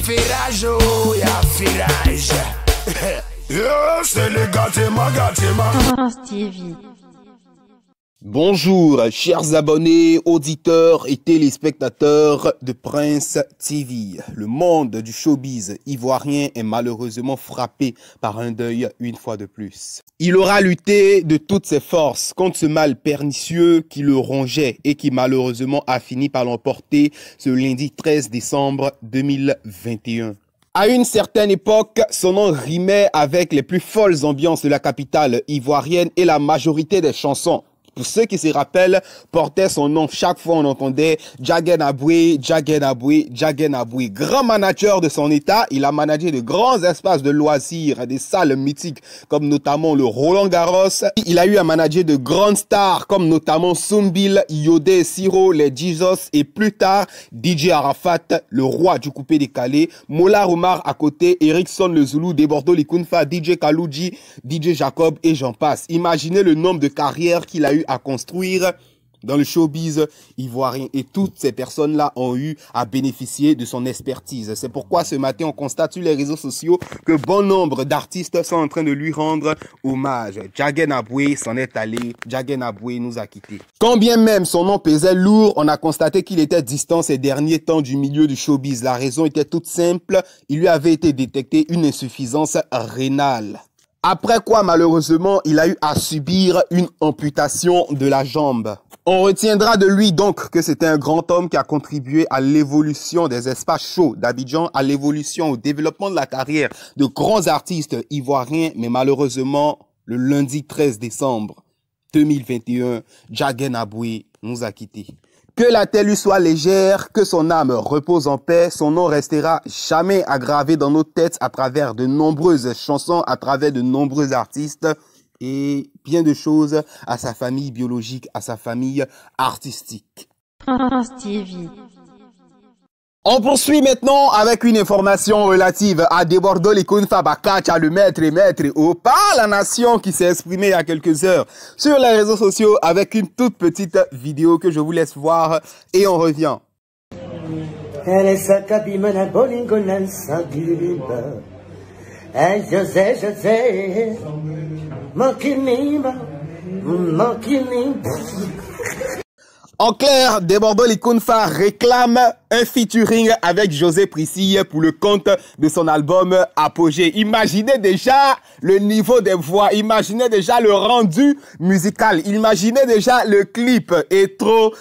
firage, oh, y'a firage. C'est les gâtements, Prince TV. Bonjour, chers abonnés, auditeurs et téléspectateurs de Prince TV. Le monde du showbiz ivoirien est malheureusement frappé par un deuil une fois de plus. Il aura lutté de toutes ses forces contre ce mal pernicieux qui le rongeait et qui malheureusement a fini par l'emporter ce lundi 13 décembre 2021. À une certaine époque, son nom rimait avec les plus folles ambiances de la capitale ivoirienne et la majorité des chansons, pour ceux qui se rappellent, portait son nom. Chaque fois on entendait Djagen Aboué, Djagen Aboué, Djagen Aboué. Grand manager de son état, il a managé de grands espaces de loisirs, des salles mythiques comme notamment le Roland Garros. Il a eu à manager de grandes stars comme notamment Soumbil, Yodé, Siro, les Jesus et plus tard DJ Arafat, le roi du coupé décalé, Mola Omar à côté, Erickson le Zoulou, Debordo Likunfa, DJ Kalouji, DJ Jacob et j'en passe. Imaginez le nombre de carrières qu'il a eu à construire dans le showbiz ivoirien et toutes ces personnes-là ont eu à bénéficier de son expertise. C'est pourquoi ce matin on constate sur les réseaux sociaux que bon nombre d'artistes sont en train de lui rendre hommage. Djagen Aboué s'en est allé, Djagen Aboué nous a quittés. Quand bien même son nom pesait lourd, on a constaté qu'il était distant ces derniers temps du milieu du showbiz. La raison était toute simple, il lui avait été détecté une insuffisance rénale. Après quoi, malheureusement, il a eu à subir une amputation de la jambe. On retiendra de lui donc que c'était un grand homme qui a contribué à l'évolution des espaces chauds d'Abidjan, à l'évolution, au développement de la carrière de grands artistes ivoiriens. Mais malheureusement, le lundi 13 décembre 2021, Djagen Aboué nous a quittés. Que la terre lui soit légère, que son âme repose en paix, son nom restera jamais aggravé dans nos têtes à travers de nombreuses chansons, à travers de nombreux artistes et bien de choses à sa famille biologique, à sa famille artistique. Prince TV. On poursuit maintenant avec une information relative à Debordo Likunfa Bakacha, le maître au pas la nation qui s'est exprimé il y a quelques heures sur les réseaux sociaux avec une toute petite vidéo que je vous laisse voir et on revient. En clair, Debordo Likunfa réclame un featuring avec José Priscille pour le compte de son album Apogée. Imaginez déjà le niveau des voix, imaginez déjà le rendu musical, imaginez déjà le clip et trop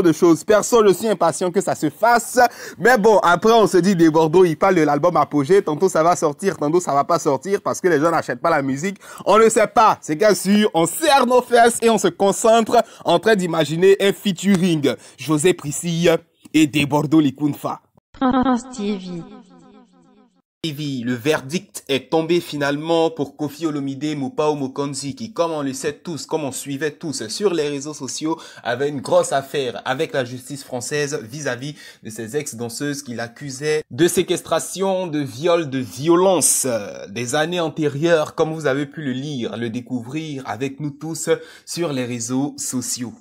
de choses. Perso, je suis impatient que ça se fasse. Mais bon, après on se dit Debordo, il parle de l'album Apogée, tantôt ça va sortir, tantôt ça va pas sortir parce que les gens n'achètent pas la musique. On ne sait pas, c'est bien sûr, on serre nos fesses et on se concentre en train d'imaginer un featuring José Priscille et Debordo Likunfa. Prince TV. Le verdict est tombé finalement pour Koffi Olomide Mopao Mokonzi qui, comme on le sait tous, comme on suivait tous sur les réseaux sociaux, avait une grosse affaire avec la justice française vis-à-vis de ces ex-danseuses qu'il accusait de séquestration, de viol, de violence des années antérieures, comme vous avez pu le lire, le découvrir avec nous tous sur les réseaux sociaux.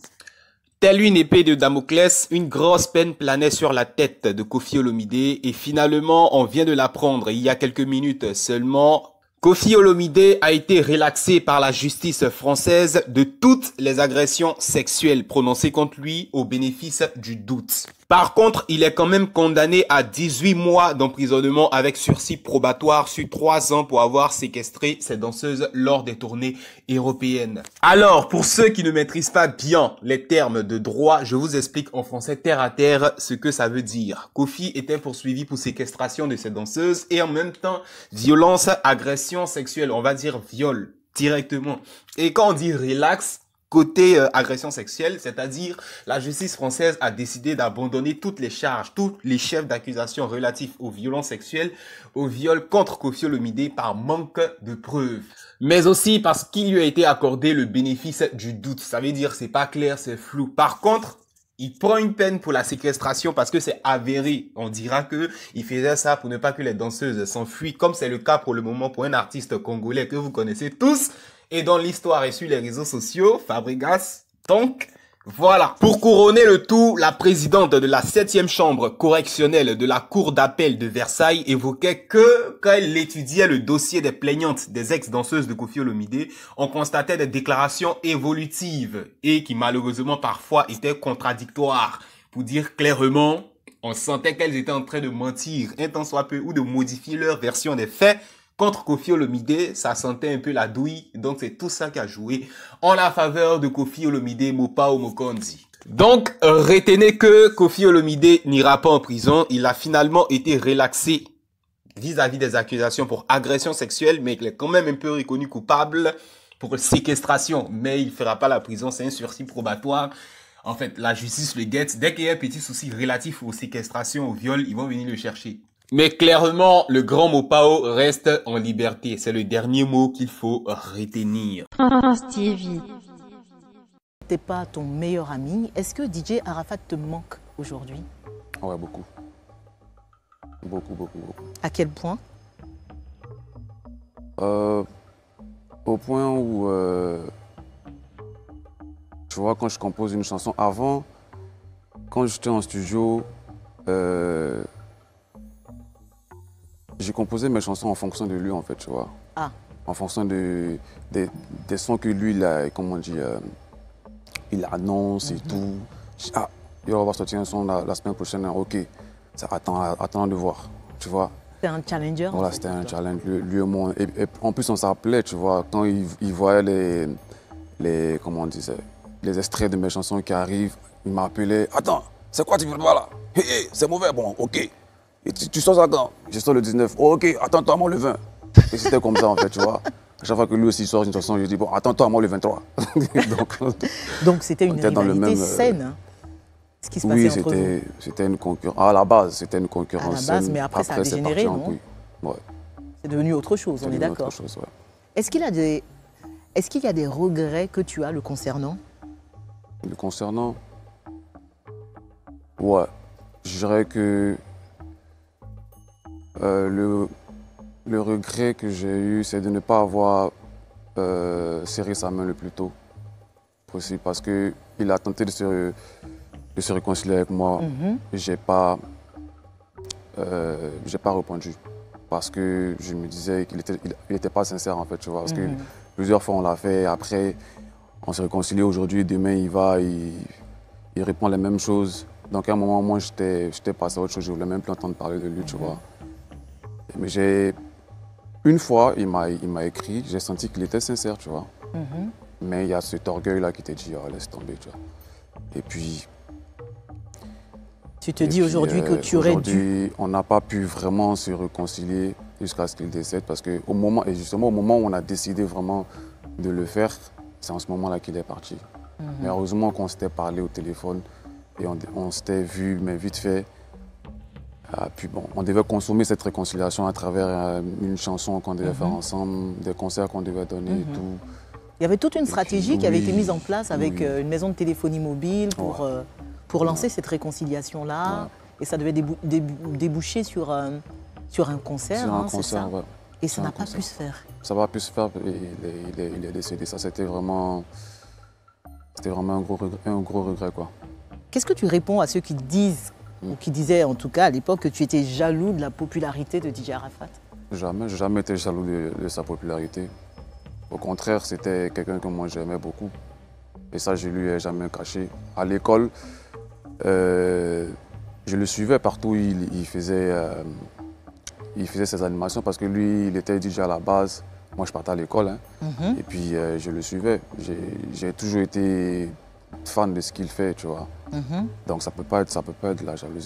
Telle une épée de Damoclès, une grosse peine planait sur la tête de Koffi Olomide et finalement, on vient de l'apprendre il y a quelques minutes seulement, Koffi Olomide a été relaxé par la justice française de toutes les agressions sexuelles prononcées contre lui au bénéfice du doute. Par contre, il est quand même condamné à 18 mois d'emprisonnement avec sursis probatoire sur 3 ans pour avoir séquestré ces danseuses lors des tournées européennes. Alors, pour ceux qui ne maîtrisent pas bien les termes de droit, je vous explique en français terre à terre ce que ça veut dire. Koffi était poursuivi pour séquestration de ces danseuses et en même temps, violence, agression sexuelle, on va dire viol directement. Et quand on dit relax, côté agression sexuelle, c'est-à-dire la justice française a décidé d'abandonner toutes les charges, tous les chefs d'accusation relatifs aux violences sexuelles, au viol contre Koffi Olomide par manque de preuves. Mais aussi parce qu'il lui a été accordé le bénéfice du doute. Ça veut dire c'est pas clair, c'est flou. Par contre, il prend une peine pour la séquestration parce que c'est avéré. On dira que il faisait ça pour ne pas que les danseuses s'enfuient, comme c'est le cas pour le moment pour un artiste congolais que vous connaissez tous et dont l'histoire est sur les réseaux sociaux, Fabregas. Donc, Voilà. Pour couronner le tout, la présidente de la 7e chambre correctionnelle de la cour d'appel de Versailles évoquait que, quand elle étudiait le dossier des plaignantes des ex-danseuses de Koffi Olomidé, on constatait des déclarations évolutives et qui malheureusement parfois étaient contradictoires. Pour dire clairement, on sentait qu'elles étaient en train de mentir un tant soit peu ou de modifier leur version des faits. Contre Koffi Olomidé, ça sentait un peu la douille, donc c'est tout ça qui a joué en la faveur de Koffi Olomidé, Mopao Mokonzi. Donc, retenez que Koffi Olomidé n'ira pas en prison, il a finalement été relaxé vis-à-vis des accusations pour agression sexuelle, mais il est quand même un peu reconnu coupable pour séquestration, mais il ne fera pas la prison, c'est un sursis probatoire. En fait, la justice le guette, dès qu'il y a un petit souci relatif aux séquestrations, au viol, ils vont venir le chercher. Mais clairement, le grand Mopao reste en liberté. C'est le dernier mot qu'il faut retenir. Prince TV. T'es pas ton meilleur ami. Est-ce que DJ Arafat te manque aujourd'hui? Ouais, beaucoup. Beaucoup, beaucoup, beaucoup. À quel point? Au point où, tu vois, quand je compose une chanson, avant, quand j'étais en studio, j'ai composé mes chansons en fonction de lui, en fait, tu vois. Ah. En fonction des sons que lui, il annonce et tout. Ah, il va sortir un son la semaine prochaine, ok. Ça attend de voir, tu vois. C'était un challenger. Voilà, c'était un challenge, lui et moi. Et en plus, on s'appelait, tu vois, quand il voyait les extraits de mes chansons qui arrivent, il m'appelait. Attends, c'est quoi tu veux pas là? Hé, c'est mauvais, bon, ok. Et tu sors ça quand? Je sors le 19. Oh, ok, attends-toi à moi le 20. Et c'était comme ça en fait, tu vois. À chaque fois que lui aussi sort une chanson, je dis bon, attends-toi à moi le 23. Donc c'était une rivalité saine, hein, ce qui se passait entre vous. Oui, c'était une concurrence. À la base, c'était une concurrence. À la base, mais après ça a dégénéré, non? Ouais. C'est devenu autre chose, on est d'accord. Ouais. Est-ce qu'il y a des regrets que tu as le concernant? Le concernant? Ouais. Je dirais que le regret que j'ai eu, c'est de ne pas avoir serré sa main le plus tôt possible parce qu'il a tenté de se réconcilier avec moi. J'ai pas répondu parce que je me disais qu'il était pas sincère en fait, tu vois. Parce que plusieurs fois on l'a fait, après on s'est réconcilié aujourd'hui, demain il répond les mêmes choses. Donc à un moment, moi j'étais passé à autre chose, je voulais même plus entendre parler de lui, tu vois. Mais une fois, il m'a écrit, j'ai senti qu'il était sincère, tu vois. Mais il y a cet orgueil-là qui t'a dit, oh, laisse tomber, tu vois. Et puis... Tu te dis aujourd'hui que tu aurais dû... On n'a pas pu vraiment se réconcilier jusqu'à ce qu'il décède parce que au moment où on a décidé vraiment de le faire, c'est en ce moment-là qu'il est parti. Mais heureusement qu'on s'était parlé au téléphone et on s'était vu, mais vite fait. Puis bon, on devait consommer cette réconciliation à travers une chanson qu'on devait faire ensemble, des concerts qu'on devait donner et tout. Il y avait toute une stratégie qui avait été mise en place avec une maison de téléphonie mobile pour lancer cette réconciliation-là. Ouais. Et ça devait déboucher sur un concert. Sur un concert, ouais. Et ça n'a pas pu se faire. Ça n'a pas pu se faire, il est décédé. Ça, c'était vraiment un gros regret, quoi. Qu'est-ce que tu réponds à ceux qui disent, ou qui disaient en tout cas à l'époque, que tu étais jaloux de la popularité de DJ Arafat? Jamais, j'ai jamais été jaloux de sa popularité. Au contraire, c'était quelqu'un que moi j'aimais beaucoup. Et ça, je lui ai jamais caché. À l'école, je le suivais partout où il faisait ses animations parce que lui, il était DJ à la base. Moi, je partais à l'école. Hein. Et puis, je le suivais. J'ai toujours été fan de ce qu'il fait, tu vois. Donc, ça peut pas être de la jalousie.